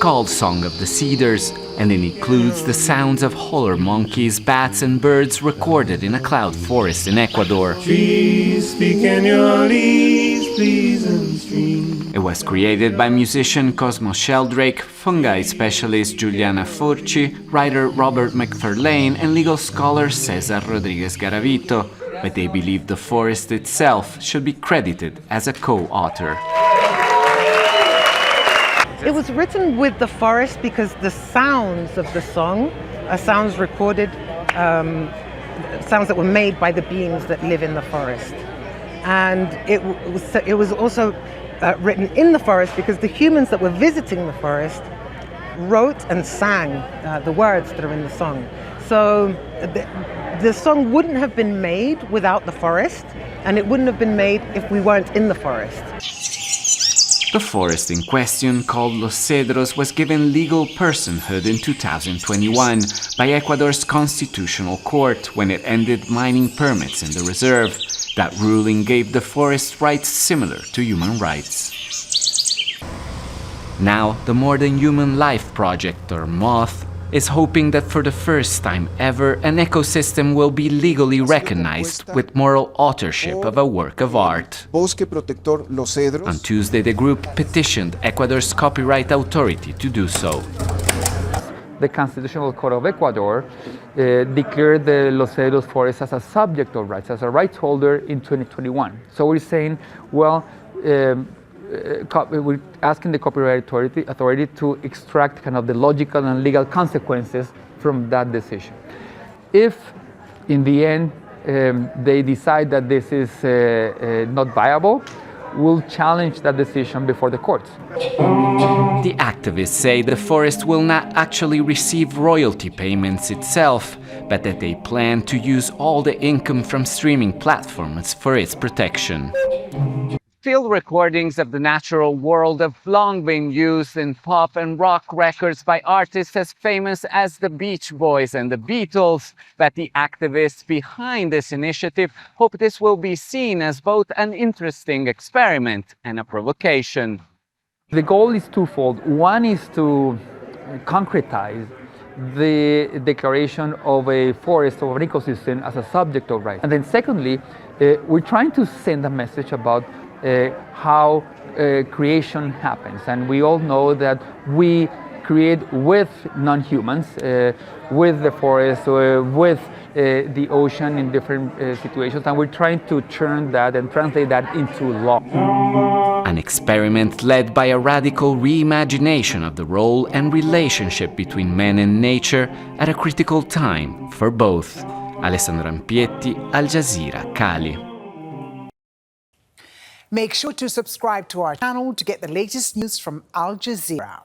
called Song of the Cedars, and it includes the sounds of holler monkeys, bats and birds recorded in a cloud forest in Ecuador. Trees speak in your leaves, please, and streams. It was created by musician Cosmo Sheldrake, fungi specialist Juliana Furci, writer Robert McFarlane and legal scholar Cesar Rodriguez Garavito, but they believe the forest itself should be credited as a co-author. It was written with the forest because the sounds of the song are sounds recorded, sounds that were made by the beings that live in the forest. And it was also written in the forest because the humans that were visiting the forest wrote and sang the words that are in the song. So the song wouldn't have been made without the forest, and it wouldn't have been made if we weren't in the forest. The forest in question, called Los Cedros, was given legal personhood in 2021 by Ecuador's Constitutional Court when it ended mining permits in the reserve. That ruling gave the forest rights similar to human rights. Now, the More Than Human Life Project, or MOTH, is hoping that for the first time ever, an ecosystem will be legally recognized with moral authorship of a work of art. On Tuesday, the group petitioned Ecuador's Copyright Authority to do so. The Constitutional Court of Ecuador declared the Los Cedros forest as a subject of rights, as a rights holder in 2021. So we're saying, well, we're asking the Copyright Authority to extract kind of the logical and legal consequences from that decision. If, in the end, they decide that this is not viable, we'll challenge that decision before the courts. The activists say the forest will not actually receive royalty payments itself, but that they plan to use all the income from streaming platforms for its protection. Field recordings of the natural world have long been used in pop and rock records by artists as famous as the Beach Boys and the Beatles, but the activists behind this initiative hope this will be seen as both an interesting experiment and a provocation. The goal is twofold. One is to concretize the declaration of a forest or an ecosystem as a subject of right. And then secondly, we're trying to send a message about how creation happens. And we all know that we create with non-humans, with the forest, with the ocean in different situations, and we're trying to turn that and translate that into law. An experiment led by a radical reimagination of the role and relationship between man and nature at a critical time for both. Alessandro Rampietti, Al Jazeera, Cali. Make sure to subscribe to our channel to get the latest news from Al Jazeera.